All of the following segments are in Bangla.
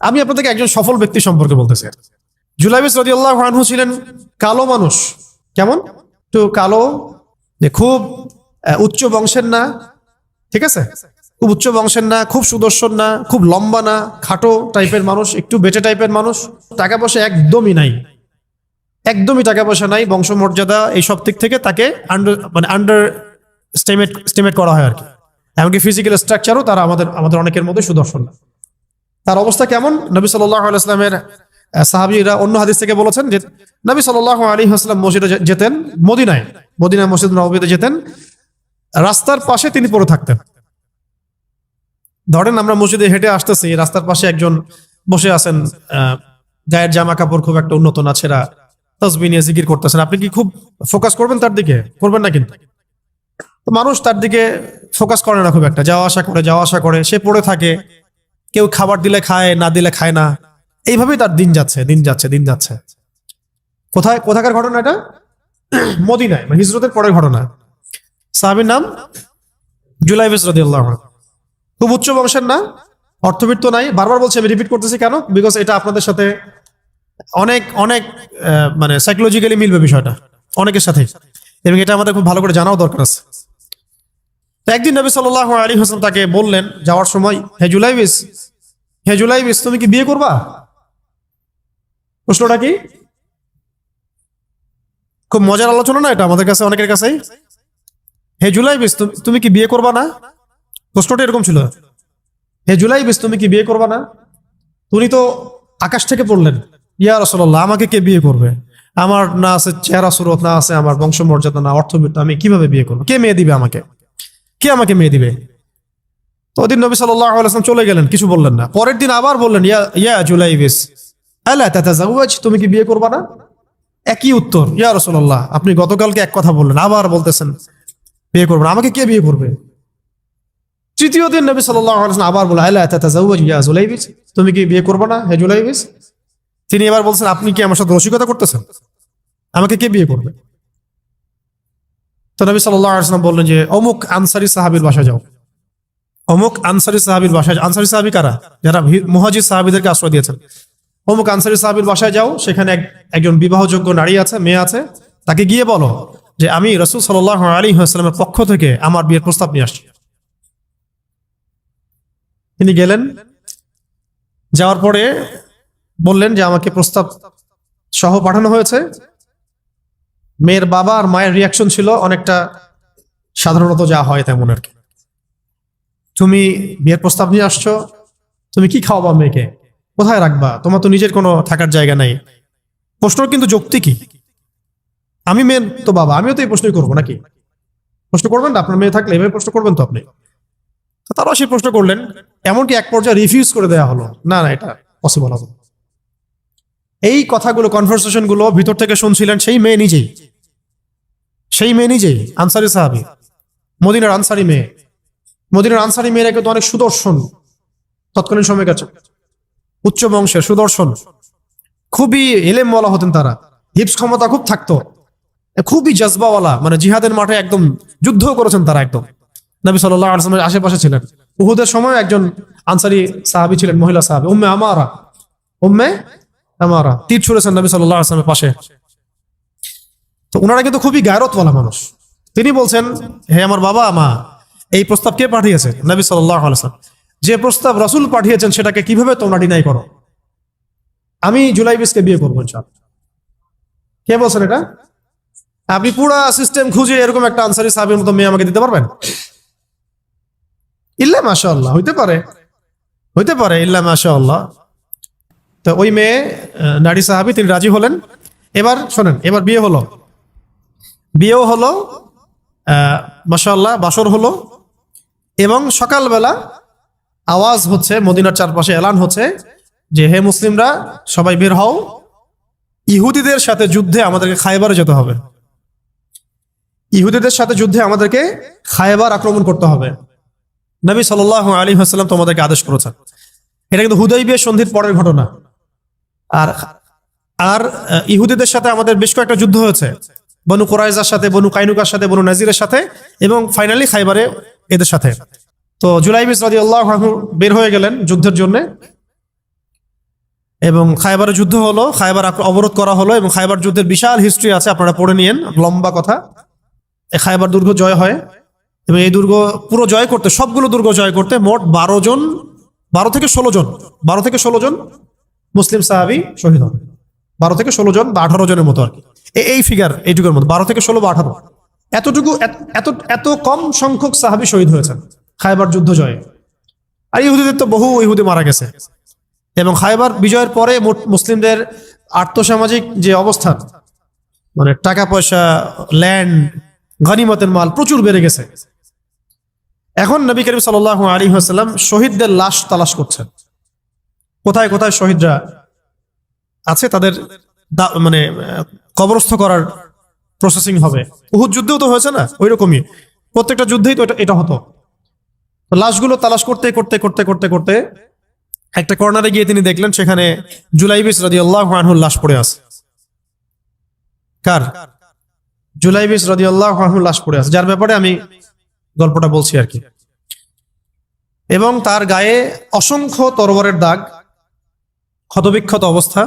আমি আপনাদেরকে একজন সফল ব্যক্তি সম্পর্কে বলতেছি। জুলাইবিস রাদিয়াল্লাহু আনহু ছিলেন কালো মানুষ। কেমন? একটু কালো, যে খুব উচ্চ বংশের না, ঠিক আছে, খুব উচ্চ বংশের না, খুব সুদর্শন না, খুব লম্বা না, খাটো টাইপের মানুষ, একটু বেটে টাইপের মানুষ। টাকা পয়সা একদমই নাই, একদমই টাকা পয়সা নাই, বংশমর্যাদা এইসব দিক থেকে তাকে আন্ডার স্টিমেট করা হয় আর কি। এমনকি ফিজিক্যাল স্ট্রাকচারও তারা আমাদের অনেকের মধ্যে সুদর্শন না। তার অবস্থা কেমন? নবী সাল্লাল্লাহু আলাইহি ওয়াসাল্লামের সাহাবীরা অন্য হাদিস থেকে বলেছেন যে নবী সাল্লাল্লাহু আলাইহি ওয়াসাল্লাম মসজিদে যেতেন, মদিনা মসজিদ নববীতে যেতেন, রাস্তার পাশে তিনি পড়ে থাকতেন। ধরেন আমরা মসজিদে হেঁটে আসতেছি, রাস্তার পাশে একজন বসে আছেন, গায়ের জামা কাপড় খুব একটা উন্নত না, ছেঁড়া, তাসবিহ নিয়ে জিকির করতেছেন। আপনি কি খুব ফোকাস করবেন তার দিকে? করবেন না কিন্তু। তো মানুষ তার দিকে ফোকাস করে না খুব একটা, যাওয়া আসা করে, সে পড়ে থাকে। কেউ খাবার দিলে খায়, না দিলে খায় না। এইভাবেই তার দিন যাচ্ছে। কোথাকার ঘটনা এটা? মদিনায়, মানে হিজরতের পরের ঘটনা। সাহাবীর নাম জুলাইবিস রাদিয়াল্লাহু আনহু। খুব উচ্চ বংশের না, অর্থবিত্ত নাই। বারবার বলছি, আমি রিপিট করতেছি কেন? বিকজ এটা আপনাদের সাথে অনেক অনেক মানে সাইকোলজিক্যালি মিলবে বিষয়টা অনেকের সাথে, এবং এটা আমাদের খুব ভালো করে জানাও দরকার আছে। তো একদিন নবী সাল্লাল্লাহু আলাইহি ওয়াসাল্লাম তাকে বললেন যাওয়ার সময়, হে জুলাইবিস, তুমি কি বিয়ে করবা? প্রশ্নটা কি? খুব মজার আলোচনা না এটা আমাদের কাছে, অনেকের কাছেই। হে জুলাইবিস, তুমি কি বিয়ে করবা না? প্রশ্নটা এরকম ছিল, হে জুলাইবিস, তুমি কি বিয়ে করবা না? উনি তো আকাশ থেকে পড়লেন, ইয়া রাসূলুল্লাহ, আমাকে কে বিয়ে করবে? আমার না আছে চেহারা সুরত, না আছে আমার বংশমর্যাদা, না অর্থবিত্ত, আমি কিভাবে বিয়ে করবো? কে মেয়ে দিবে আমাকে? কে আমাকে মেয়ে দিবে? তো ওদিন নবী সাল্লাল্লাহু আলাইহি ওয়াসাল্লাম চলে গেলেন, কিছু বললেন না। পরের দিন আবার বললেন, ইয়া জুলাইবিস, আলা তাতাজাওয়াজ, তুমি কি বিয়ে করবা না? একই উত্তর, ইয়া রাসূলুল্লাহ, আপনি গতকালকে এক কথা বললেন, আবার বলতেছেন বিয়ে করবেন, আমাকে কে বিয়ে করবে? তৃতীয় দিন নবী সাল্লাল্লাহু আলাইহি ওয়াসাল্লাম আবার বললেন, আলা তাতাজাওয়াজ ইয়া জুলাইবিস, তুমি কি বিয়ে করবে না হে জুলাইবিস? তিনি এবার বলছেন, আপনি কি আমার সাথে রসিকতা করতেছেন? আমাকে কে বিয়ে করবে? তো নবী সাল্লাল্লাহু আলাইহি ওয়াসাল্লাম বললেন যে অমুক আনসারী সাহাবীর বাসায় যাও। অমুক আনসারী সাহাবীর বাসায়, আনসারী সাহাবী কারা? যারা মুহাজির সাহাবীদেরকে আশ্রয় দিয়েছেন। অমুক আনসারী সাহাবীর বাসায় যাও, সেখানে একজন বিবাহযোগ্য নারী আছে, মেয়ে আছে, তাকে গিয়ে বলো যে আমি রাসূল সাল্লাল্লাহু আলাইহি ওয়াসাল্লামের পক্ষ থেকে আমার বিয়ের প্রস্তাব নিয়ে আসছি। তিনি গেলেন, যাওয়ার পরে বললেন যে আমাকে প্রস্তাব সহ পাঠানো হয়েছে। মেয়ের বাবা আর মায়ের রিয়াকশন ছিল অনেকটা সাধারণত যা হয় তেমন আর কি। তুমি বিয়ের প্রস্তাব নিয়ে আসছো, তুমি কি খাওয়াবা মেয়েকে? কোথায় রাখবা? তোমার তো নিজের কোনো থাকার জায়গা নাই। প্রশ্ন কিন্তু যৌক্তিক কি? আমি মেয়ের তো বাবা, আমিও তো এই প্রশ্নই করবো নাকি? প্রশ্ন করবেন না? আপনার মেয়ে থাকলে এভাবে প্রশ্ন করবেন তো আপনি। তো তারাও সেই প্রশ্ন করলেন, এমনকি এক পর্যায়ে রিফিউজ করে দেওয়া হলো, না এটা পসিবল হবে। এই কথাগুলো, কনভারসেশন গুলো ভিতর থেকে শুনছিলেন সেই মেয়ে নিজেই, আনসারী সাহাবী, মদিনার আনসারী মেয়ে। মদিনার আনসারী মেয়েরা কিন্তু অনেক সুদর্শন, তৎকালীন সময় কাছে উচ্চ বংশের, সুদর্শন, খুবই এলেম বলা হতেন তারা, হিপস ক্ষমতা খুব থাকতো, খুবই জজবাওয়ালা, মানে জিহাদের মাঠে একদম যুদ্ধ করেছেন তারা একদম। নবী সাল্লাল্লাহু আলাইহি ওয়াসাল্লামের আশেপাশে ছিলেন। উহুদের সময় একজন আনসারী সাহাবী ছিলেন, মহিলা সাহাবী, উম্মে আমারা তীর ছুঁড়েছেন নবী সাল্লাল্লাহু আলাইহি ওয়াসাল্লামের পাশে। তো ওনারা কিন্তু খুবই গায়রতওয়ালা মানুষ। তিনি বলছেন, হে আমার বাবা মা, এই প্রস্তাব কে পাঠিয়েছে? নবী সাল্লাল্লাহু আলাইহি ওয়াসাল্লাম। যে প্রস্তাব রাসূল পাঠিয়েছেন সেটাকে কিভাবে তোমরা ডিনাই করো? আমি জুলাইবিসকে বিয়ে করবো ইনশাআল্লাহ। কে বলছেন এটা? আপনি পুরো সিস্টেম খুঁজে এরকম একটা আনসারী সাহাবীর মতো মেয়ে আমাকে দিতে পারবেন? ইল্লা মাশাআল্লাহ, হইতে পারে ইল্লা মাশাআল্লাহ। তো ওই মেয়ে নারী সাহাবী, তিনি রাজি হলেন। এবার শোনেন, এবার বিয়েও হলো, মাশাআল্লাহ, বাসর হলো, এবং সকালবেলা আওয়াজ হচ্ছে, মদিনার চারপাশে এলান হচ্ছে যে হে মুসলিমরা, সবাই বের হও, ইহুদিদের সাথে যুদ্ধে আমাদেরকে খায়বারে যেতে হবে। ইহুদিদের সাথে যুদ্ধে আমাদেরকে খায়বার আক্রমণ করতে হবে। নবী সাল্লাল্লাহু আলাইহি ওয়াসাল্লাম তোমাদেরকে আদেশ করেছেন। এটা কিন্তু হুদাইবিয়া সন্ধির পরের ঘটনা। আর ইহুদিদের সাথে আমাদের বেশ কয়েকটা যুদ্ধ হয়েছে, বনু কুরাইজার সাথে, বনু কাইনুকার সাথে, বনু নাজিরের সাথে, এবং ফাইনালি খাইবারে এদের সাথে। তো জুলাইবিস রাদিয়াল্লাহু আনহু বের হয়ে গেলেন যুদ্ধের জন্য। এবং খায়বারের যুদ্ধ হলো, খায়বার অবরোধ করা হলো, এবং খায়বার যুদ্ধের বিশাল হিস্ট্রি আছে, আপনারা পড়ে নিয়েন, লম্বা কথা। এই খায়বার দুর্গ জয় হয়, এবং এই দুর্গ পুরো জয় করতে, সবগুলো দুর্গ জয় করতে মোট 12 থেকে 16 জন মুসলিম সাহাবী শহীদ হন। 12 থেকে 16 জন বা 18 জনের মতো আর কি, এই ফিগার, এই যুগের মতো 12 থেকে 16 বা 18, এতটুকু, এত কম সংখ্যক সাহাবী শহীদ হয়েছেন খায়বার যুদ্ধ জয়ে। আর ইহুদিদের তো বহু ইহুদি মারা গেছে। এবং খায়বার বিজয়ের পরে মুসলিমদের আর্থসামাজিক যে অবস্থান, মানে টাকা পয়সা, ল্যান্ড, গনিমতের মাল প্রচুর বেড়ে গেছে। এখন নবী করিম সাল্লাল্লাহু আলাইহি ওয়াসাল্লাম শহীদদের লাশ তালাশ করছেন, কোথায় কোথায় শহীদরা আছে, তাদের মানে কবরস্থ করার প্রসেসিং হবে। উহুদ যুদ্ধেও তো হয়েছে না, ওই রকমই প্রত্যেকটা যুদ্ধেই তো এটা হতো। লাশগুলো তালাশ করতে করতে করতে করতে করতে একটা কর্নারে গিয়ে তিনি দেখলেন সেখানে জুলাইবিস রাদিয়াল্লাহু আনহুর লাশ পড়ে আছে। কার? জুলাইবিস রাদিয়াল্লাহু আনহুর লাশ পড়ে আছে, যার ব্যাপারে আমি গল্পটা বলছি আর কি। এবং তার গায়ে অসংখ্য তরবারের দাগ, ক্ষতবিক্ষত অবস্থা,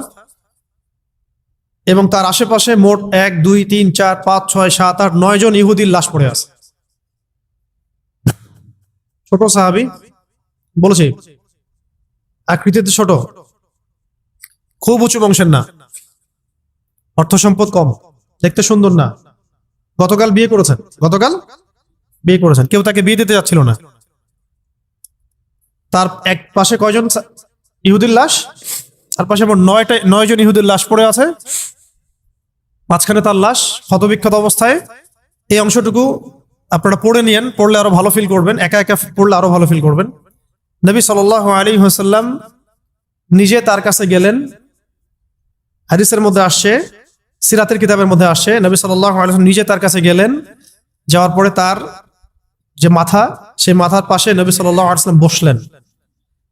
এবং তার আশেপাশে মোট 1 2 3 4 5 6 7 8 9 জন ইহুদির লাশ পড়ে আছে। ছোট সাহাবী, বলেছি আকৃতিতে ছোট, খুব উঁচু বংশের না, অর্থ সম্পদ কম, দেখতে সুন্দর না, গতকাল বিয়ে করেছেন, কেউ তাকে বিয়ে দিতে যাচ্ছিল না। তার এক পাশে কয়জন ইহুদির লাশ? তার পাশে মোট 9 জন ইহুদির লাশ পড়ে আছে, মাঝখানে তার লাশ ক্ষতবিক্ষত অবস্থায়। এই অংশটুকু আপনারা পড়ে নিয়েন, পড়লে আরো ভালো ফিল করবেন, একা একা পড়লে আরো ভালো ফিল করবেন। নবী সাল্লাল্লাহু আলাইহি ওয়াসাল্লাম নিজে তার কাছে গেলেন, হাদিসের মধ্যে আসছে, সিরাতের কিতাবের মধ্যে আসছে, নবী সাল্লাল্লাহু আলাইহি ওয়াসাল্লাম নিজে তার কাছে গেলেন, যাওয়ার পরে তার যে মাথা, সেই মাথার পাশে নবী সাল্লাল্লাহু আলাইহি ওয়াসাল্লাম বসলেন।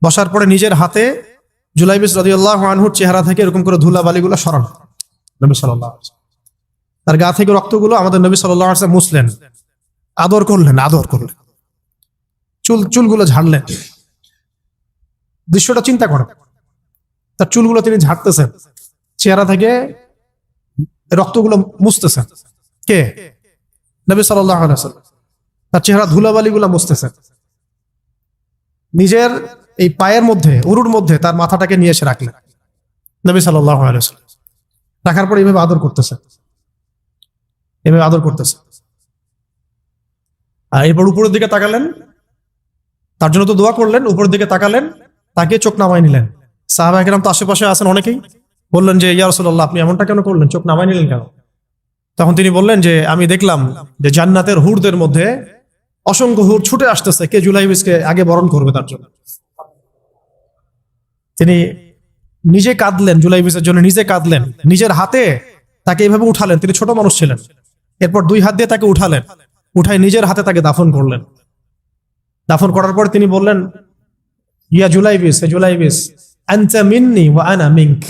বসার পরে নিজের হাতে জুলাইবিস রাদিয়াল্লাহু আনহুর চেহারা থেকে এরকম করে ধুলাবালিগুলো সরান নবী সাল্লাল্লাহু আলাইহি ওয়াসাল্লাম। তার গা থেকে রক্তগুলো আমাদের নবী সাল্লাল্লাহু আলাইহি ওয়াসাল্লাম মুছলেন, আদর করলেন, চুলগুলো ঝাড়লেন। দৃশ্যটা চিন্তা করেন, তার চুলগুলো তিনি ঝাড়তেছেন, চেহারা থেকে রক্তগুলো মুছতেছেন। কে? নবী সাল্লাল্লাহু আলাইহি ওয়াসাল্লাম তার চেহারা ধুলাবালিগুলো মুছতেছেন। নিজের এই পায়ের মধ্যে, উরুর মধ্যে তার মাথাটাকে নিয়ে এসে রাখলেন নবী সাল্লাল্লাহু আলাইহি ওয়াসাল্লাম। রাখার পর এইভাবে আদর করতেছেন। আর এরপর উপরের দিকে তাকালেন, তার জন্য তো দোয়া করলেন, উপরের দিকে তাকালেন, তাকে চোখ নামায় নিলেন। সাহাবায়ে কেরাম তো আশেপাশে আছেন অনেকেই, বললেন যে ইয়া রাসূলুল্লাহ, আপনি এমনটা কেন করলেন, চোখ নামায় নিলেন কেন? তখন তিনি বললেন যে আমি দেখলাম যে জান্নাতের হুরদের মধ্যে অসংখ্য হুর ছুটে আসতেছে, কে জুলাইবিসকে আগে বরণ করবে তার জন্য। তিনি নিজে কাঁদলেন, জুলাইবিসের জন্য নিজে কাঁদলেন, নিজের হাতে তাকে এইভাবে উঠালেন। তিনি ছোট মানুষ ছিলেন। এরপর 2 হাত দিয়ে তাকে উঠালেন, উঠাই নিজের হাতে তাকে দাফন করলেন। দাফন করার পর তিনি বললেন, ইয়া জুলাইবিস, হে জুলাইবিস, আনতা মিন্নি ওয়া আনা মিনক,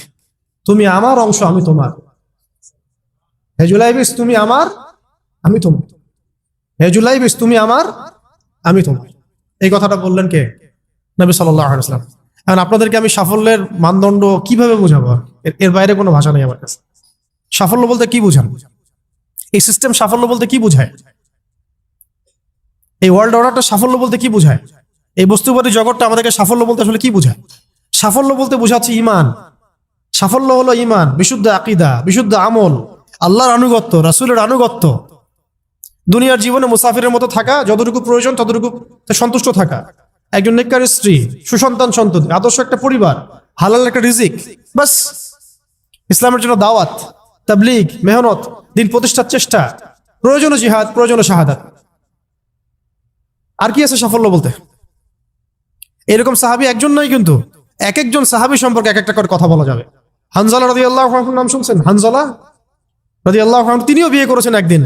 তুমি আমার অংশ, আমি তোমার। হে জুলাইবিস, তুমি আমার, আমি তোমার। হে জুলাইবিস, তুমি আমার, আমি তোমার। এই কথাটা বললেন কে? নবী সাল্লাল্লাহু আলাইহি ওয়াসাল্লাম। এখন আপনাদেরকে আমি সাফল্যের মানদণ্ড কিভাবে বোঝাবো? এর বাইরে কোনো ভাষা নেই আমার কাছে। সাফল্য বলতে কি বোঝান? এই সিস্টেম সাফল্য বলতে কি বোঝায়? এই ওয়ার্ল্ড অর্ডারটা সাফল্য বলতে কি বোঝায়? এই বস্তুবাদী জগৎটা আমাদেরকে সাফল্য বলতে আসলে কি বোঝায়? সাফল্য বলতে বোঝাচ্ছে ইমান। সাফল্য হলো ইমান, বিশুদ্ধ আকীদা, বিশুদ্ধ আমল, আল্লাহর আনুগত্য, রাসূলের আনুগত্য, দুনিয়ার জীবনে মুসাফিরের মতো থাকা, যতটুকু প্রয়োজন ততটুকু সন্তুষ্ট থাকা, একজন নেককার স্ত্রী, সুসন্তান সন্ততি, আদর্শ একটা পরিবার, হালাল একটা রিজিক, বাস। ইসলামের জন্য দাওয়াত, তাবলীগ, মেহনত, দিন প্রতিষ্ঠার চেষ্টা, প্রয়োজনীয় জিহাদ, প্রয়োজনীয় শাহাদাত। আর কি আছে সাফল্য বলতে? এরকম সাহাবী একজন নয়, কিন্তু এক একজন সাহাবী সম্পর্কে এক একটা করে কথা বলা যাবে। হানজালা রাদিয়াল্লাহু আনহুর নাম শুনছেন? হানজালা রাদিয়াল্লাহু আনহু, তিনিও বিয়ে করেছেন একদিন।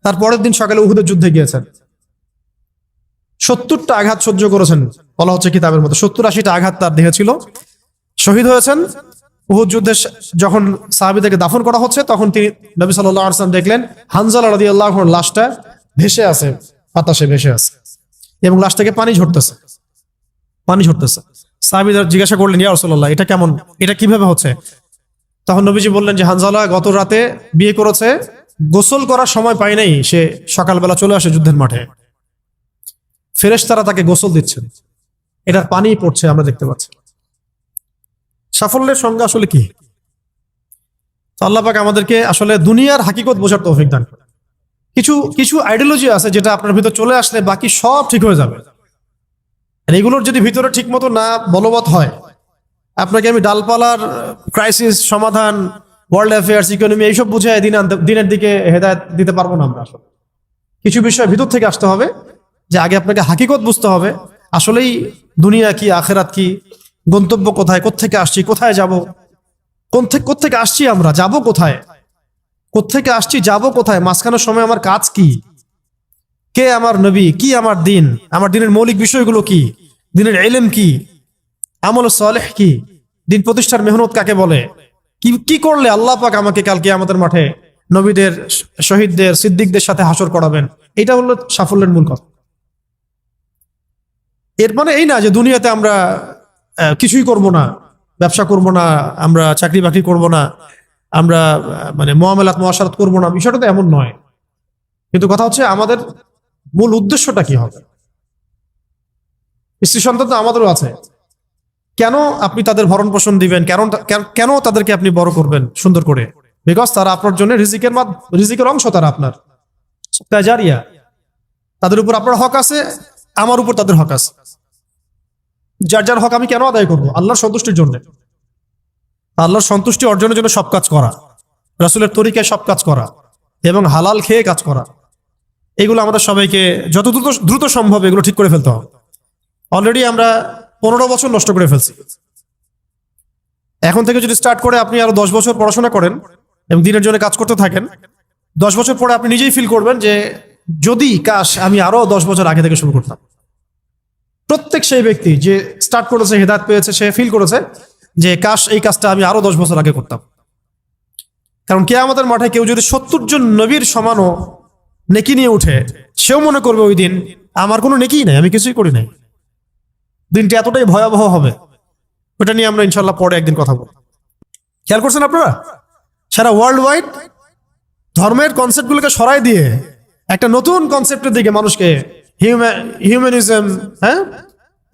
তার পরের দিন সকালে উহুদের যুদ্ধে গিয়েছেন। 70টা আঘাত সহ্য করেছেন, বলা হচ্ছে কিতাবের মধ্যে 70-80টা আঘাত তার দেহে ছিল। শহীদ হয়েছেন। উহুদ যুদ্ধে যখন সাহাবীদেরকে দাফন করা হচ্ছে, তখন তিনি নবী সাল্লাল্লাহু আলাইহি ওয়াসাল্লাম দেখলেন হানজালা রাদিয়াল্লাহু আনহুর লাশটা ভেসে আছে, বাতাসে ভেসে আছে, এবং লাশ থেকে পানি ঝরতেছে। সাহাবীরা জিজ্ঞাসা করলেন, ইয়া রাসূলুল্লাহ, এটা কেমন, এটা কিভাবে হচ্ছে? তখন নবীজি বললেন যে হানজালা গত রাতে বিয়ে করেছে, গোসল করার সময় পায় নাই, সে সকালবেলা চলে আসে যুদ্ধের মাঠে, ফেরেশতারা তাকে গোসল দিচ্ছেন, এটার পানি পড়ছে, আমরা দেখতে পাচ্ছি। সাফল্যের সংজ্ঞা আসলে কি? তো আল্লাহ পাক আমাদেরকে আসলে দুনিয়ার হাকিকত বোঝার তৌফিক দান করেন। কিছু কিছু আইডিওলজি আছে যেটা আপনার ভিতর চলে আসলে বাকি সব ঠিক হয়ে যাবে। আর এগুলোর যদি ভিতরে ঠিক মতো না বলবৎ হয়, আপনাকে আমি ডালপালার ক্রাইসিস সমাধান, ওয়ার্ল্ড অ্যাফেয়ার্স, ইকোনমি এইসব বুঝে দিনের দিকে হেদায়েত দিতে পারবো না আমরা। আসলে কিছু বিষয় ভিতর থেকে আসতে হবে, যে আগে আপনাকে হাকিকত বুঝতে হবে, আসলেই দুনিয়া কি, আখেরাত কি, গন্তব্য কোথায়, কোত্থেকে আসছি, কোথায় যাব, কোত্থেকে আসছি, আমরা যাব কোথায়, কোত্থেকে আসছি, যাব কোথায়, মাঝখানের সময় আমার কাজ কি, কে আমার নবী, কি আমার দিন, আমার দিনের মৌলিক বিষয়গুলো কি, দিনের ইলম কি, আমল সালেহ কি, দিন প্রতিষ্ঠার মেহনত কাকে বলে, কি কি করলে আল্লাহ পাক আমাকে কালকে আমাদের মাঠে নবীদের, শহীদদের, সিদ্দিকদের সাথে হাসর করাবেন। এটা হলো সাফল্যের মূল কথা। এর মানে এই না যে দুনিয়াতে আমরা কিছুই করব না, ব্যবসা করব না, আমরা চাকরি বাকরি করব না, আমরা মানে মুআমালাত মুআশারাত করব না, বিষয়টা তো এমন নয়। কিন্তু কথা হচ্ছে আমাদের মূল উদ্দেশ্যটা কি হবে। স্ত্রী সন্তান তো আমাদেরও আছে, কেন আপনি তাদের ভরণ পোষণ দিবেন, কেন তাদেরকে আপনি বড় করবেন সুন্দর করে? বিকজ তারা আপনার জন্য রিজিকের অংশ, তারা আপনার জারিয়া, তাদের উপর আপনার হক আছে, আমার উপর তাদের হক আছে। যার যার হক আমি কেন আদায় করবো? আল্লাহর সন্তুষ্টির জন্য, আল্লাহর সন্তুষ্টি অর্জনের জন্য সব কাজ করা, রাসূলের তরিকায় সব কাজ করা এবং হালাল খেয়ে কাজ করা, এগুলো আমাদের সবাইকে যত দ্রুত সম্ভব এগুলো ঠিক করে ফেলতে হবে। অলরেডি আমরা 15 বছর নষ্ট করে ফেলছি। এখন থেকে যদি স্টার্ট করে আপনি আরো 10 বছর পড়াশোনা করেন এবং দিনের জন্য কাজ করতে থাকেন, 10 বছর পরে আপনি নিজেই ফিল করবেন যে যদি কাশ আমি আরো 10 বছর আগে থেকে শুরু করতাম। প্রত্যেক সেই ব্যক্তি যে স্টার্ট করেছে, হেদায়েত পেয়েছে, সে ফিল করেছে যে কাশ এই কাজটা আমি আরো 10 বছর আগে করতাম। কারণ কিয়ামতের মাঠে কেউ যদি 70 জন নবীর সমানও নেকি নিয়ে উঠে, সেও মনে করবে ওই দিন আমার কোনো নেকিই নাই, আমি কিছুই করি নাই। দিনটি এতটাই ভয়াবহ হবে, ওটা নিয়ে আমরা ইনশাল্লাহ পরে একদিন কথা বলব। খেয়াল করছেন আপনারা, সারা ওয়ার্ল্ড ওয়াইড ধর্মের কনসেপ্টগুলোকে সরাই দিয়ে একটা নতুন কনসেপ্টের দিকে মানুষকে, হিউম্যানিজম, হ্যাঁ,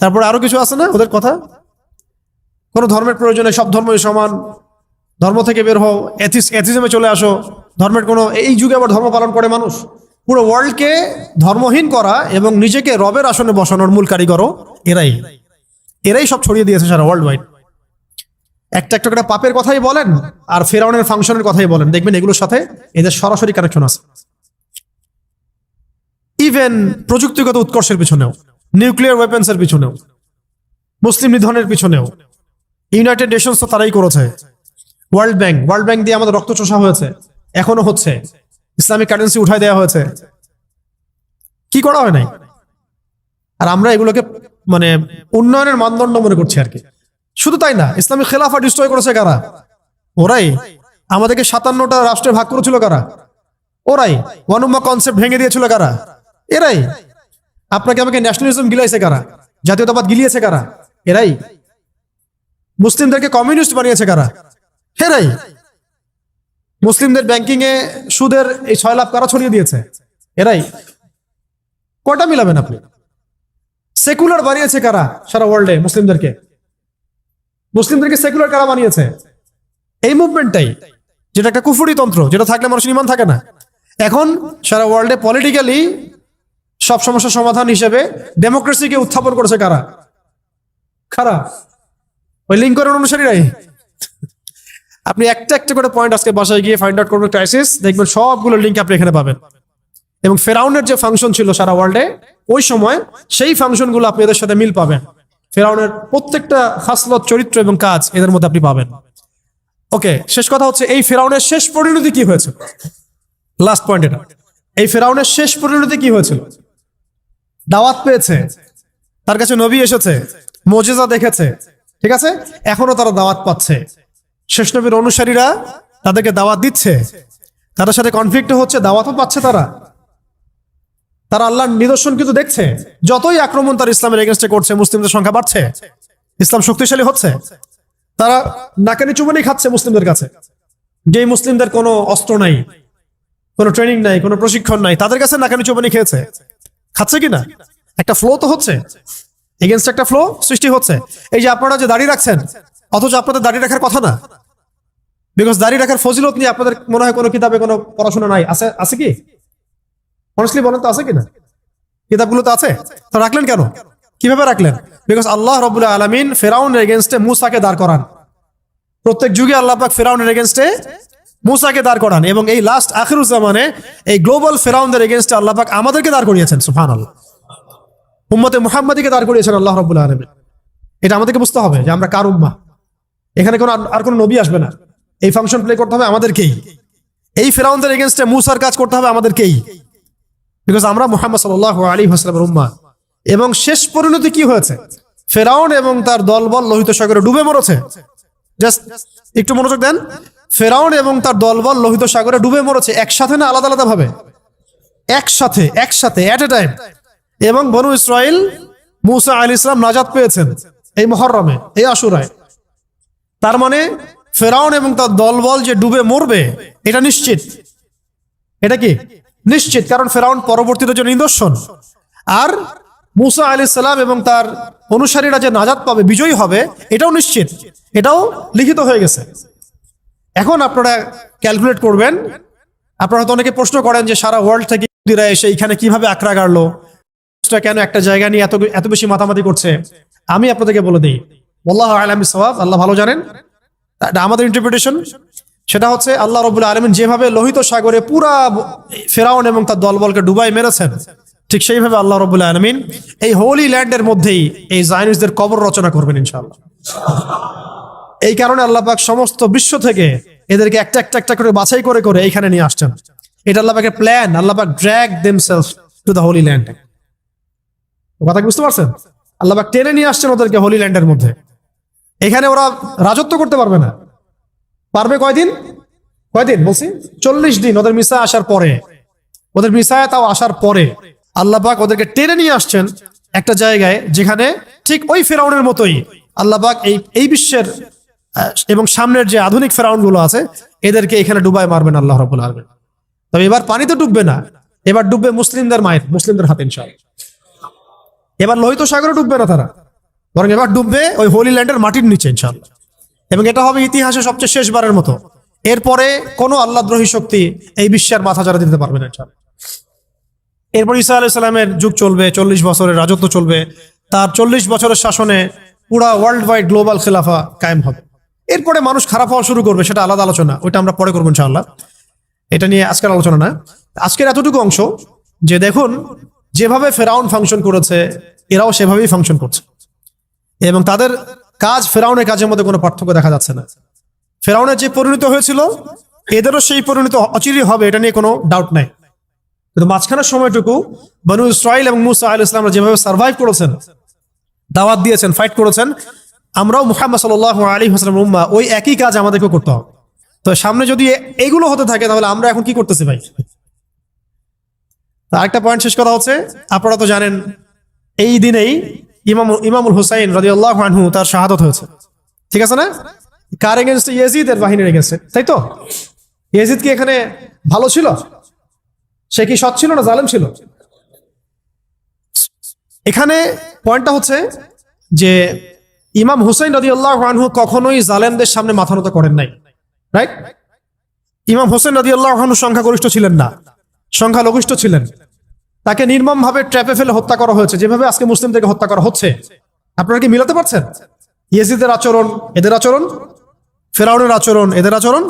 তারপরে আরো কিছু আছে না ওদের কথা, কোনো ধর্মের প্রয়োজনে সব ধর্মই সমান, ধর্ম থেকে বের হও, এথিজমে চলে আসো, ধর্মের কোনো, এই যুগে আবার ধর্ম পালন করে মানুষ। পুরো ওয়ার্ল্ডকে ধর্মহীন করা এবং নিজেকে রবের আসনে বসানোর মূল কারিগরও এরাই সব ছড়িয়ে দিয়েছে সারা ওয়ার্ল্ড ওয়াইড। একটা একটা করে পাপের কথাই বলেন আর ফেরাউনের ফাংশনের কথাই বলেন, দেখবেন এগুলোর সাথে এদের সরাসরি কানেকশন আছে। ইভেন প্রযুক্তিগত উৎকর্ষের পিছনেও, নিউক্লিয়ার ওয়েপন্সের পিছনেও, মুসলিম নিধনের পিছনেও ইউনাইটেড নেশনস তো তারাই করেছে। ওয়ার্ল্ড ব্যাংক দিয়ে আমাদের রক্ত চোষা হয়েছে, এখনো হচ্ছে। ইসলামিক কারেন্সি উঠাই দেওয়া হয়েছে, কি করা হয় নাই? আর আমরা এগুলোকে মানে উন্নয়নের মানদণ্ড মনে করছি আর কি। শুধু তাই না, ইসলামিক খেলাফা ডিস্ট্রয় করেছে কারা? ওরাই। আমাদেরকে 57টা রাষ্ট্রে ভাগ করেছিল কারা? ওরাই। ওয়ান উম্মাহ কনসেপ্ট ভেঙে দিয়েছিল কারা? এরাই। আপনাকে আমাকে ন্যাশনালিজম গিলাইছে কারা? জাতীয়তাবাদ গিলিয়েছে কারা? এরাই। মুসলিমদেরকে কমিউনিস্ট বানিয়েছে কারা? এরাই। মুসলিমদের ব্যাংকিং এ সুদের এই 6 লাখ কারা ছড়িয়ে দিয়েছে? এরাই। কয়টা মিলাবেন আপনি? সেকুলার বানিয়েছে কারা সারা ওয়ার্ল্ডে? মুসলিমদেরকে সেকুলার কারা বানিয়েছে? এই মুভমেন্টটাই, যেটা একটা কুফরি তন্ত্র, যেটা থাকলে মানুষের ঈমান থাকে না। এখন সারা ওয়ার্ল্ডে পলিটিক্যালি সব সমস্যার সমাধান হিসেবে ডেমোক্রেসিকে উত্থাপন করেছে কারা? ওই লিঙ্কনের অনুসারীরাই। আপনি একটা একটা করে পয়েন্ট আজকে বাসায় গিয়ে ফাইন্ড আউট করবেন, ক্রাইসিস, দেখবেন সবগুলো লিঙ্ক আপনি এখানে পাবেন। এবং ফেরাউনের যে ফাংশন ছিল সারা ওয়ার্ল্ডে ওই সময়, সেই ফাংশনগুলো আপনি এদের সাথে মিল পাবেন। ফেরাউনের প্রত্যেকটা খাসলত, চরিত্র এবং কাজ এদের মধ্যে আপনি পাবেন। ওকে, শেষ কথা হচ্ছে এই ফেরাউনের শেষ পরিণতি কি হয়েছে? লাস্ট পয়েন্ট এটা। এই ফেরাউনের শেষ পরিণতি কি হয়েছিল? দাওয়াত পেয়েছে, তার কাছে নবী এসেছে, মুজিজা দেখেছে, ঠিক আছে, এখনো তারা দাওয়াত পাচ্ছে। শেষ নবীর অনুসারীরা তাদেরকে দাওয়াত দিচ্ছে, তাদের সাথে কনফ্লিক্ট হচ্ছে, দাওয়াতও পাচ্ছে তারা। তারা আল্লাহর নিদর্শন কিন্তু দেখছে। যতই আক্রমণ তার ইসলামের এগেনস্টে করছে, মুসলিমদের সংখ্যা বাড়ছে। ইসলাম শক্তিশালী হচ্ছে? তারা নাকানি চুবানি খাচ্ছে মুসলিমদের কাছে, যে মুসলিমদের কোনো অস্ত্র নাই, কোনো ট্রেনিং নাই, কোনো প্রশিক্ষণ নাই, তাদের কাছে নাকানি চুবানি খেয়েছে। খাচ্ছে কিনা? একটা ফ্লো তো হচ্ছে, এগেনস্ট একটা ফ্লো সৃষ্টি হচ্ছে। এই যে আপনারা যে দাড়ি রাখছেন, অথচ আপনাদের দাড়ি রাখার কথা না, বিকজ দাড়ি রাখার ফজিলত নিয়ে আপনাদের মনে হয় কোনো কিতাবে কোনো পড়াশোনা নাই। আছে? আছে কি? অনেস্টলি বলেন তো, আছে কিনা? কিতাবগুলো তো আছে, তো রাখলেন কেন? কিভাবে রাখলেন? বিকজ আল্লাহ রাব্বুল আলামিন ফেরাউনের এগেনস্টে মূসাকে দাঁড় করান। প্রত্যেক যুগে আল্লাহ পাক ফেরাউনের এগেনস্টে মূসাকে দাঁড় করান, এবং এই লাস্ট আখিরুজ জামানে এই গ্লোবাল ফেরাউনদের এগেনস্টে আল্লাহ পাক আমাদেরকে দাঁড় করিয়েছেন। সুবহানাল্লাহ। উম্মতে মুহাম্মাদীকে দাঁড় করিয়েছেন আল্লাহ রাব্বুল আলামিন। এটা আমাদেরকে বুঝতে হবে যে আমরা কার উম্মাহ। এখানে কোনো আর কোনো নবী আসবে না। এই ফাংশন প্লে করতে হবে আমাদেরকেই। এই ফেরাউনদের এগেনস্টে মূসার কাজ করতে হবে আমাদেরকেই, বিকজ আমরা মুহাম্মদ সাল্লাল্লাহু আলাইহি ওয়াসাল্লামের উম্মাহ। এবং শেষ পরিণতি কি হয়েছে? ফেরাউন এবং তার দলবল লোহিত সাগরে ডুবে মরেছে। জাস্ট একটু মনোযোগ দেন। ফেরাউন এবং তার দলবল লোহিত সাগরে ডুবে মরেছে, একসাথে না আলাদা আলাদা ভাবে? একসাথে, একসাথে, এট এ টাইম। এবং বনু ইসরাইল, মূসা আলাইহিস সালাম নাজাত পেয়েছেন এই মুহররমে, এই আশুরায়। তার মানে ফেরাউন এবং তার দলবল যে ডুবে মরবে, এটা নিশ্চিত। এটা কি নিশ্চিত? কারণ ফেরাউন পরবর্তীতে যে নিদর্শন, আর মূসা আলাইহিস সালাম এবং তার অনুসারীরা যে নাজাত পাবে, বিজয়ী হবে, এটাও নিশ্চিত, এটাও লিখিত হয়ে গেছে। এখন আপনারা ক্যালকুলেট করবেন। আপনারা হয়তো অনেকে প্রশ্ন করেন যে সারা ওয়ার্ল্ড থেকে ইহুদিরা এসে এখানে কিভাবে আক্রা গাড়লো, কেন একটা জায়গা নিয়ে এত বেশি মাতামাতি করছে? আমি আপনাদেরকে বলে দিই, আল্লাহু আ'লাম বিস-সাওয়াব, আল্লাহ ভালো জানেন। আমাদের ইন্টারপ্রিটেশন সেটা হচ্ছে, আল্লাহ রাব্বুল আলামিন যেভাবে লোহিত সাগরে পুরা ফেরাউন এবং তার দলবলকে ডুবাই মেরেছেন, ঠিক সেইভাবে আল্লাহ রাব্বুল আলামিন এই হোলি ল্যান্ডের মধ্যেই এই জায়নিস্টদের কবর রচনা করবেন ইনশাআল্লাহ। এই কারণে আল্লাহ পাক সমস্ত বিশ্ব থেকে এদেরকে একটা একটা একটা করে বাছাই করে করে এইখানে নিয়ে আসছেন। এটা আল্লাহ পাকের প্ল্যান। আল্লাহ পাক drag themselves to the holy land. কথা বুঝতে পারছেন? আল্লাহ পাক টেনে নিয়ে আসছেন ওদেরকে হোলি ল্যান্ডের মধ্যে। এখানে ওরা রাজত্ব করতে পারবে না। পারবে কয়দিন? কয়দিন বলছি? 40 দিন। ওদের মিসা আসার পরে, ওদের মিসায় তাও আসার পরে আল্লাহ পাক ওদেরকে টেনে নিয়ে আসছেন একটা জায়গায়, যেখানে ঠিক ওই ফেরাউনের মতোই আল্লাহ পাক এই বিশ্বের এবং সামনের যে আধুনিক ফেরাউন গুলো আছে, এদেরকে এখানে ডুবাই মারবেন আল্লাহ রাব্বুল আলামিন। তবে এবার পানিতে ডুববে না, এবার ডুববে মুসলিমদের মায়ের, মুসলিমদের হাতে ইনশাআল্লাহ। এবার লোহিত সাগরে ডুববে না তারা, বরং এবার ডুববে ওই হোলি ল্যান্ডের মাটির নিচে ইনশাআল্লাহ। এবং এটা হবে ইতিহাসে সবচেয়ে শেষবারের মতো। এরপরে কোনো আল্লাহদ্রোহী শক্তি এই বিশ্বের মাথা চারা দিতে পারবে না ইনশাআল্লাহ। এরপর ঈসা আলাইহিস সালামের যুগ চলবে, 40 বছরের রাজত্ব চলবে। তার 40 বছরের শাসনে পুরা ওয়ার্ল্ড ওয়াইড গ্লোবাল খেলাফা কায়েম হবে। এরপরে মানুষ খারাপ হওয়া শুরু করবে, সেটা আলাদা আলোচনা, ওইটা আমরা পরে করবো ইনশাআল্লাহ। এটা নিয়ে আজকের আলোচনা না। আজকের এতটুকু অংশ যে দেখুন, যেভাবে ফেরাউন ফাংশন করেছে, এরাও সেভাবেই ফাংশন করছে, এবং তাদের কাজ ফেরাউনের কাজের মধ্যে কোনো পার্থক্য দেখা যাচ্ছে না। ফেরাউনের যে পরিণত হয়েছিল, এদেরও সেই পরিণত অচিরেই হবে, এটা নিয়ে কোনো ডাউট নাই। কিন্তু মাঝখানের সময়টুকু বনু ইসরাইল এবং মূসা আলাইহিস সালাম যেভাবে সার্ভাইভ করেছেন, দাওয়াত দিয়েছেন, ফাইট করেছেন, আমরাও মুহাম্মদ সাল্লাল্লাহু আলাইহি ওয়াসাল্লাম উম্মাহ, ওই একই কাজ আমাদেরকে করতে হবে। তো সামনে যদি এইগুলো হতে থাকে, তাহলে আমরা এখন কি করতেছি ভাই? আরেকটা পয়েন্ট শেষ কথা হচ্ছে, আপনারা তো জানেন এই দিনেই ইমামুল হুসাইন রাদিয়াল্লাহু আনহু তার শাহাদাত হয়েছে। ঠিক আছে না? কার এগেনস্টে? ইয়াজিদের বাহিনীর এগেনস্টে, তাই তো? ইয়াজিদ কি এখানে ভালো ছিল? সে কি সৎ ছিল না জালেম ছিল? এখানে পয়েন্টটা হচ্ছে যে ইমাম হুসাইন রাদিয়াল্লাহু আনহু কখনোই জালেমদের সামনে মাথা নত করেন নাই, রাইট? ইমাম হুসাইন রাদিয়াল্লাহু আনহু সংখ্যাগরিষ্ঠ ছিলেন না, সংখ্যালঘিষ্ঠ ছিলেন। তাকে নির্মম ভাবে ট্র্যাপে ফেলে হত্যা করা হয়েছে, যেভাবে আজকে মুসলিমদেরকে হত্যা করা হচ্ছে। আপনারা কি মিলাতে পারছেন? ইয়াজিদের আচরণ, এদের আচরণ, ফেরাউনের আচরণ, এদের আচরণ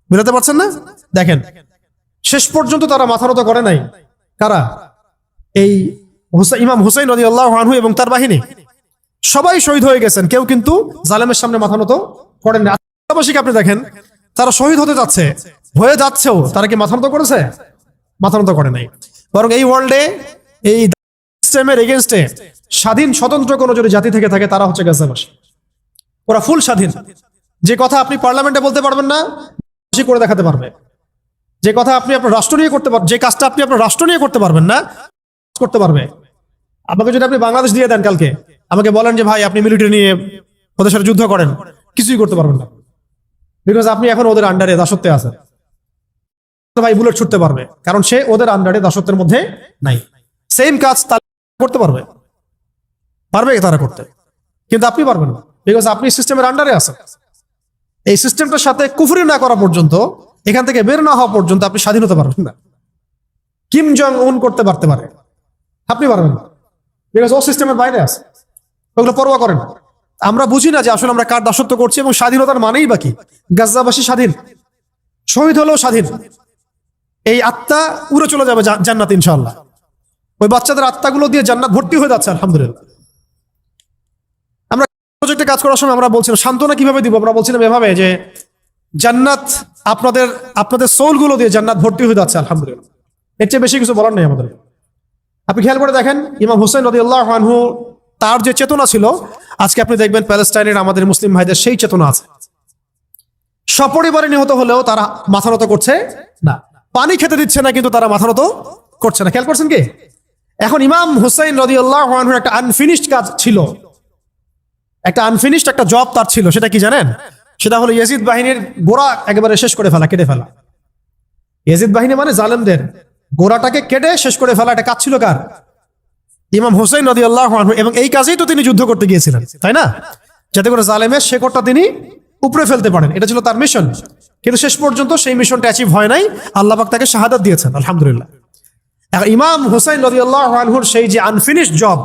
মিলাতে পারছেন না? দেখেন, শেষ পর্যন্ত তারা মাথা নত করে নাই। কারা? এই ইমাম হুসাইন রাদিয়াল্লাহু আনহু এবং তার বাহিনী সবাই শহীদ হয়ে গেছেন, কেউ কিন্তু জালেমের সামনে মাথা নত করেন না। আশপাশে আপনি দেখেন, তারা শহীদ হতে যাচ্ছে, হয়ে যাচ্ছেও, তারা কি মাথা নত করেছে? মাথা নত করে নাই। বরং এই ওয়ার্ল্ডে এই সিস্টেমের এগেইনস্টে স্বাধীন স্বতন্ত্র কোনো যদি জাতি থেকে থাকে, তারা হচ্ছে গাজাবাসী। ওরা ফুল স্বাধীন। যে কথা আপনি পার্লামেন্টে বলতে পারবেন না, করে দেখাতে পারবে। যে কথা আপনি আপনার রাষ্ট্র নিয়ে করতে পারবেন, যে কাজটা আপনি আপনার রাষ্ট্র নিয়ে করতে পারবেন না, করতে পারবে। আমাকে যদি আপনি বাংলাদেশ দিয়ে দেন কালকে, আমাকে বলেন যে ভাই আপনি মিলিটারি নিয়ে ওদের সাথে যুদ্ধ করেন, কিছুই করতে পারবেন না, বিকজ আপনি এখন ওদের আন্ডারে দাসত্বে আছেন। ভাই বুলেট ছুটতে পারবে, কারণ সে ওদের আন্ডারে দাসত্বের মধ্যে নাই। সেম কাজ তারা করতে পারবে, পারবে তারা করতে, কিন্তু আপনি পারবেন না, বিকজ আপনি সিস্টেমের আন্ডারে আছেন। এই সিস্টেমটার সাথে কুফরি না করা পর্যন্ত, এখান থেকে বের না হওয়া পর্যন্ত আপনি স্বাধীন হতে পারবেন না। কিম জং উন করতে পারতে পারে, আপনি পারবেন না, বিকজ ও সিস্টেমের বাইরে আছে, ওগুলো পরোয়া করেন না। আমরা বুঝি না যে আসলে আমরা কার দাসত্ব করছি, এবং স্বাধীনতার মানেই বাকি। গাজ্জাবাসী স্বাধীন, শহীদ হলেও স্বাধীন, এই আত্মা উড়ে চলে যাবে জান্নাত ইনশাআল্লাহ। ওই বাচ্চাদের আত্মাগুলো দিয়ে জান্নাত ভর্তি হয়ে যাচ্ছে আলহামদুলিল্লাহ। আমরা প্রজেক্টে কাজ করার সময় আমরা বলছিলাম সান্ত্বনা কিভাবে দিব, আমরা বলছিলাম এভাবে যে জান্নাত আপনাদের আপনাদের সোলগুলো দিয়ে জান্নাত ভর্তি হয়ে যাচ্ছে আলহামদুলিল্লাহ। এর চেয়ে বেশি কিছু বলার নেই আমাদের। আপনি খেয়াল করে দেখেন ইমাম হুসাইন রাদিয়াল্লাহু আনহু, তার যে চেতনা ছিল, আজকে আপনি দেখবেন প্যালেস্টাইনের আমাদের মুসলিম ভাইদের সেই চেতনা আছে। সপরিবারে নিহত হলেও তারা মাথা নত করছে না, পানি খেতে দিচ্ছে না কিন্তু তারা মাথা নত করছে না। খেয়াল করছেন কি? এখন ইমাম হুসাইন রাদিয়াল্লাহু আনহুর একটা আনফিনিশড কাজ ছিল, একটা আনফিনিশড একটা জব তার ছিল। সেটা কি জানেন? সেটা হলো ইয়াজিদ বাহিনীর গোড়া একেবারে শেষ করে ফেলা, কেটে ফেলা। ইয়াজিদ বাহিনী মানে জালেমদের গোড়াটাকে কেটে শেষ করে ফেলা, একটা কাজ ছিল কার? ইমাম হুসাইন রাদিয়াল্লাহু আনহু। এবং এই কাজেই তো তিনি যুদ্ধ করতে গিয়েছিলেন, তাই না? যাতে করে জালেমের শেকড়টা তিনি উপরে ফেলতে পারেন, এটা ছিল তার মিশন। কিন্তু শেষ পর্যন্ত সেই মিশনটা অ্যাচিভ হয় নাই, আল্লাহ পাক তাকে শাহাদাত দিয়েছেন আলহামদুলিল্লাহ। এখন ইমাম হুসাইন রাদিয়াল্লাহু আনহুর সেই যে আনফিনিশড জব,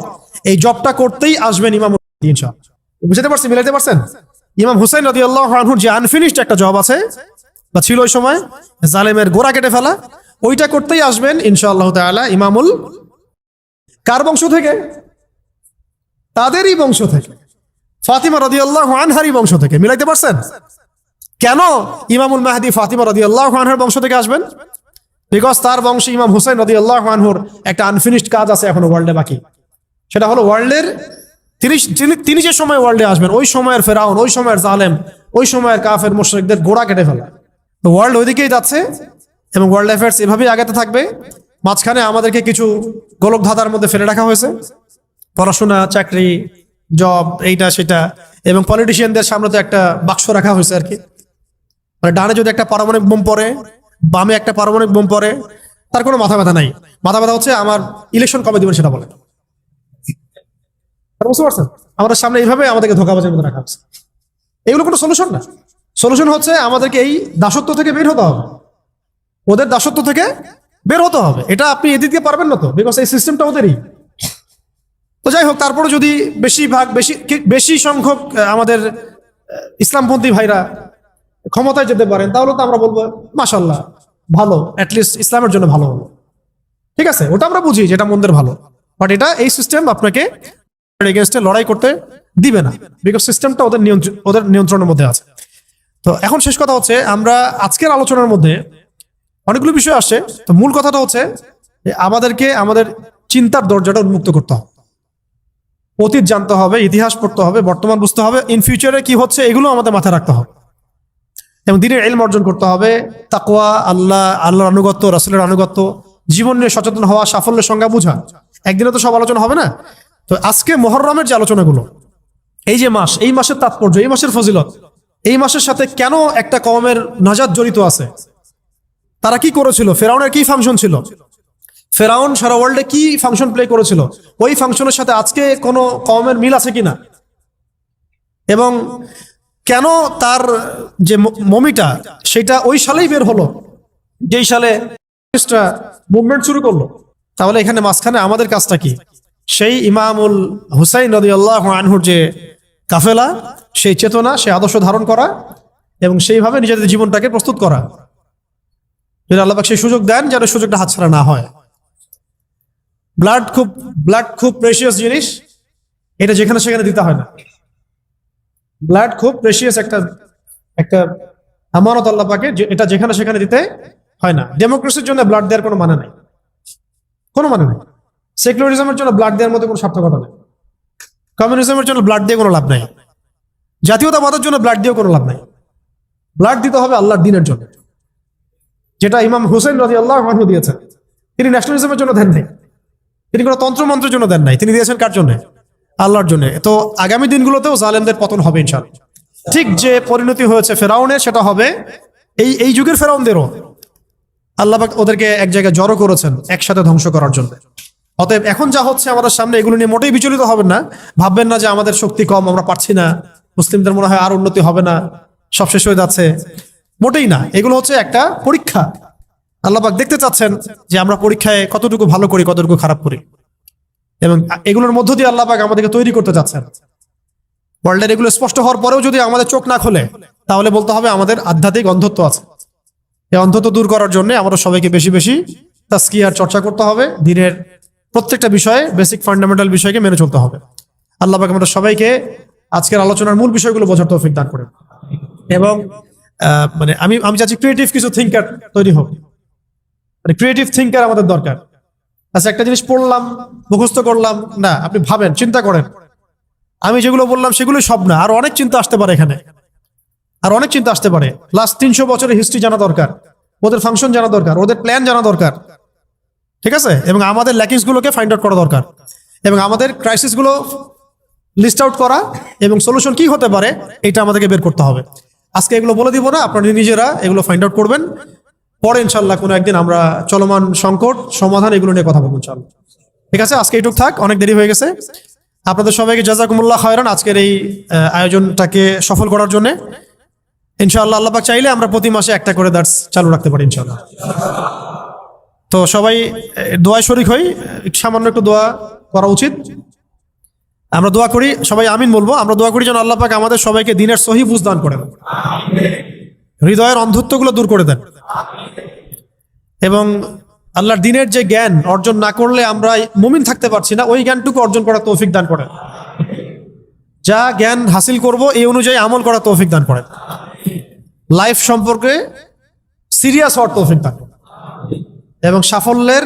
এই জবটা করতেই আসবেন ইমাম ইনশাআল্লাহ। বুঝতে পারছেন, মিলাইতে পারছেন? ইমাম হুসাইন রাদিয়াল্লাহু আনহুর যে আনফিনিশড একটা জব আছে বা ছিল ওই সময়, জালেমের গোড়া কেটে ফেলা, ওইটা করতেই আসবেন ইনশাআল্লাহ তাআলা ইমামুল। কার বংশ থেকে? তাদেরই বংশ থেকে, ফাতিমা রাদিয়াল্লাহু আনহারই বংশ থেকে। মিলাইতে পারছেন? কেন ইমামুল মাহদি ফাতিমা রাদিয়াল্লাহু আনহার বংশ থেকে আসবেন? বিকজ তার বংশে ইমাম হুসাইন রাদিয়াল্লাহু আনহুর একটা আনফিনিশড কাজ আছে এখনো ওয়ার্ল্ডে বাকি। সেটা হলো ওয়ার্ল্ডের তিনি যে সময় ওয়ার্ল্ডে আসবেন, ওই সময়ের ফেরাউন, ওই সময়ের জালেম, ওই সময়ের কাফের মুশরিকদের গোড়া কেটে ফেলা। তো ওয়ার্ল্ড ওইদিকেই যাচ্ছে এবং ওয়ার্ল্ড অ্যাফেয়ার্স এভাবেই আগাতে থাকবে। মাঝখানে আমাদেরকে কিছু গোলক ধাঁধার মধ্যে ফেলে রাখা হয়েছে, পড়াশোনা, চাকরি, জব, এইটা সেটা, এবং পলিটিশিয়ানদের সামনে তো একটা বাক্স রাখা হয়েছে আর কি। মানে ডানে যদি একটা পারমাণবিক বোম পড়ে, বামে একটা পারমাণবিক বোম পড়ে, তার কোনো মাথা ব্যথা নাই। মাথা ব্যথা হচ্ছে আমার ইলেকশন কবে দিবেন সেটা বলে। বুঝতে পারছেন? আমাদের সামনে এইভাবে আমাদেরকে ধোঁকাবাজের মধ্যে রাখা হচ্ছে। এগুলো কোনো সলিউশন না। সলিউশন হচ্ছে আমাদেরকে এই দাসত্ব থেকে বের হতে হবে, ওদের দাসত্ব থেকে বের হতে হবে। এটা আপনি এদিকে পারবেন না তো, বিকজ এই সিস্টেমটা ওদেরই। তো যাই হোক, তারপরে যদি বেশি সংখ্যক আমাদের ইসলামপন্থী ভাইরা ক্ষমতায় যেতে পারেন, তাহলে তো আমরা বলবো মাশাআল্লাহ, ভালো, অ্যাটলিস্ট ইসলামের জন্য ভালো হলো। ঠিক আছে, ওটা আমরা বুঝি যেটা মন্দের ভালো, বাট এটা এই সিস্টেম আপনাকে এগেইনস্টে লড়াই করতে দিবে না, বিকজ সিস্টেমটা ওদের নিয়ন্ত্রণের মধ্যে আছে। তো এখন শেষ কথা হচ্ছে, আমরা আজকের আলোচনার মধ্যে অনেকগুলো বিষয় আসছে। তো মূল কথাটা হচ্ছে আমাদেরকে আমাদের চিন্তার দরজাটা উন্মুক্ত করতে হবে, অতীত জানতে হবে, ইতিহাস পড়তে হবে, বর্তমান বুঝতে হবে, ইন ফিউচারে কি হচ্ছে এগুলো আমাদের মাথায় রাখতে হবে, এবং দ্বীনের ইলম অর্জন করতে হবে। তাকওয়া, আল্লাহর আনুগত্য, রাসূলের আনুগত্য, জীবন নিয়ে সচেতন হওয়া, সাফল্যের সংজ্ঞা বোঝা। একদিনে তো সব আলোচনা হবে না। তো আজকে মুহররমের যে আলোচনাগুলো, এই যে মাস, এই মাসের তাৎপর্য, এই মাসের ফজিলত, এই মাসের সাথে কেন একটা কওমের নাজাত জড়িত আছে, তারা কি করেছিল, ফেরাউনের কি ফাংশন ছিল, ফেরাউন সারা ওয়ার্ল্ডে কি ফাংশন প্লে করেছিল, ওই ফাংশনের সাথে আজকে কোনো কওমের মিল আছে কিনা, এবং কেন তার যে মমিটা সেটা ওই সালেই বের হলো যেই সালে মুভমেন্ট শুরু করলো। তাহলে এখানে মাঝখানে আমাদের কাজটা কি? সেই ইমামুল হুসাইন রাদিয়াল্লাহু আনহুর যে কাফেলা, সেই চেতনা, সেই আদর্শ ধারণ করা এবং সেইভাবে নিজেদের জীবনটাকে প্রস্তুত করা। যদি আল্লাহ পাক সেই সুযোগ দেন, যেন সুযোগটা হাতছাড়া না হয়। ব্লাড খুব প্রেশিয়াস জিনিস, এটা যেখানে সেখানে দিতে হয় না। ব্লাড খুব প্রেশিয়াস একটা আমানত আল্লাহ পাকে, এটা যেখানে সেখানে দিতে হয় না। ডেমোক্রেসির জন্য ব্লাড দেওয়ার কোনো মানে নাই, কোনো মানে নাই। সেকুলারিজমের জন্য ব্লাড দেওয়ার মধ্যে কোনো সার্থকতা নেই। কমিউনিজমের জন্য ব্লাড দিয়ে কোনো লাভ নাই। জাতীয়তাবাদের জন্য ব্লাড দিয়েও কোনো লাভ নাই। ব্লাড দিতে হবে আল্লাহর দ্বীনের জন্য, যেটা ইমাম হুসাইন রাদিয়াল্লাহু আনহু দিয়েছেন। তিনি ন্যাশনালিজমের জন্য দেন নাই, তিনি কোনো তন্ত্রমন্ত্রের জন্য দেন নাই, তিনি দিয়েছেন কার জন্য? আল্লাহর জন্য। তো আগামী দিনগুলোতেও জালেমদের পতন হবে ইনশাআল্লাহ। ঠিক যে পরিণতি হয়েছে ফেরাউনের, সেটা হবে এই যুগের ফেরাউনদেরও। আল্লাহ পাক ওদেরকে এক জায়গায় জড়ো করেছেন একসাথে ধ্বংস করার জন্য। অতএব এখন যা হচ্ছে আমাদের সামনে, এগুলো নিয়ে মোটেই বিচলিত হবেন না। ভাববেন না যে আমাদের শক্তি কম, আমরা পারছি না, মুসলিমদের মনে হয় আর উন্নতি হবে না, সব শেষ হয়ে যাচ্ছে। মোটেই না, এগুলো হচ্ছে একটা পরীক্ষা। আল্লাহ পাক দেখতে চাচ্ছেন যে আমরা পরীক্ষায় কতটুকু ভালো করি, কতটুকু খারাপ করি, এবং এগুলোর মধ্য দিয়ে আল্লাহ পাক আমাদেরকে তৈরি করতে চাচ্ছেন। ওয়ার্ল্ডের এগুলো স্পষ্ট হওয়ার পরেও যদি আমাদের চোখ না খোলে, তাহলে বলতে হবে আমাদের আধ্যাত্মিক অন্ধত্ব আছে। এই অন্ধত্ব দূর করার জন্য আমাদের সবাইকে বেশি বেশি তাজকিয়ার চর্চা করতে হবে। দিনের প্রত্যেকটা বিষয়ে, বেসিক ফান্ডামেন্টাল বিষয়কে মেনে চলতে হবে। আল্লাহ পাক আমাদের সবাইকে আজকের আলোচনার মূল বিষয়গুলো বোঝার তৌফিক দান করেন। এবং মানে আমি চাচ্ছি ক্রিয়েটিভ কিছু থিঙ্কার তৈরি হোক। মানে ক্রিয়েটিভ থিঙ্কার আমাদের দরকার। আচ্ছা, একটা জিনিস পড়লাম, মুখস্থ করলাম না, আপনি ভাবেন, চিন্তা করেন। আমি যেগুলো বললাম সেগুলোই সব না, আর অনেক চিন্তা আসতে পারে এখানে, আর অনেক চিন্তা আসতে পারে। লাস্ট 300 বছরের হিস্ট্রি জানা দরকার, ওদের ফাংশন জানা দরকার, ওদের প্ল্যান জানা দরকার, ঠিক আছে? এবং আমাদের ল্যাকিংস গুলোকে ফাইন্ড আউট করা দরকার, এবং আমাদের ক্রাইসিস গুলো লিস্ট আউট করা, এবং সলিউশন কি হতে পারে এটা আমাদেরকে বের করতে হবে। আজকে এগুলো বলে দিব না, আপনারা নিজেরা এগুলো ফাইন্ড আউট করবেন। পরে ইনশাল্লাহ কোনো একদিন আমরা চলমান সংকট সমাধান এগুলো নিয়ে কথা বলবো ইনশাল্লাহ। ঠিক আছে, আজকে এইটুক থাক, অনেক দেরি হয়ে গেছে। আপনাদের সবাইকে জাযাকুমুল্লাহ খায়রান আজকের এই আয়োজনটাকে সফল করার জন্য। ইনশাআল্লাহ আল্লাহ পাক চাইলে আমরা প্রতি মাসে একটা করে দার্স চালু রাখতে পারি ইনশাআল্লাহ। তো সবাই দোয়ায় শরীক হই, সামান্য একটু দোয়া করা উচিত। আমরা দোয়া করি, সবাই আমিন বলবো। আমরা দোয়া করি যেন আল্লাহ পাক আমাদের সবাইকে দ্বীনের সহি বুঝ দান করেন, হৃদয়ের অন্ধত্বগুলো দূর করে দেন, এবং আল্লাহর দ্বীনের যে জ্ঞান অর্জন না করলে আমরা মুমিন থাকতে পারছি না, ওই জ্ঞানটুকু অর্জন করার তৌফিক দান করেন। যা জ্ঞান হাসিল করব এই অনুযায়ী আমল করার তৌফিক দান করেন। লাইফ সম্পর্কে সিরিয়াস হওয়ার তৌফিক দান করেন, এবং সাফল্যের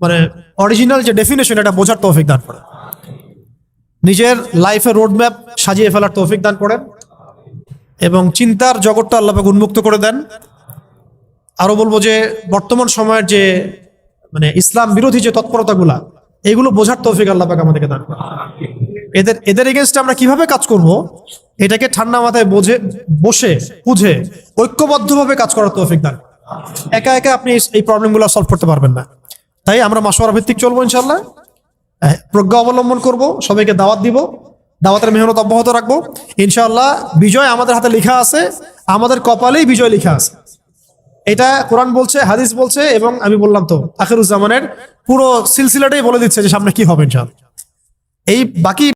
মানে অরিজিনাল যে ডেফিনেশন এটা বোঝার তৌফিক দান করেন। নিজের লাইফের রোডম্যাপ সাজিয়ে ফেলার তৌফিক দান করেন, এবং চিন্তার জগৎটা আল্লাহ পাক উন্মুক্ত করে দেন। আরো বলবো যে বর্তমান সময়ের যে মানে ইসলাম বিরোধী যে তৎপরতাগুলা, এগুলো বোঝার তৌফিক আল্লাহ পাক আমাদেরকে দান করেন। এদের এগেনস্টে আমরা কিভাবে কাজ করব, এটাকে ঠান্ডা মাথায় বসে বুঝে ঐক্যবদ্ধভাবে কাজ করার তৌফিক দান। একা একা আপনি এই প্রবলেমগুলো সলভ করতে পারবেন না। তাই আমরা মাশওয়ারা ভিত্তিক চলবো ইনশাআল্লাহ, প্রজ্ঞা অবলম্বন করব, সবাইকে দাওয়াত দিব, দাওয়াতের মেহনত অব্যাহত রাখবো ইনশাআল্লাহ। বিজয় আমাদের হাতে লেখা আছে, আমাদের কপালেই বিজয় লেখা আছে। এটা কোরআন বলছে, হাদিস বলছে, এবং আমি বললাম তো আখিরুজ্জামানের পুরো সিলসিলাটাই বলে দিচ্ছে যে সামনে কি হবে ইনশাআল্লাহ। এই বাকি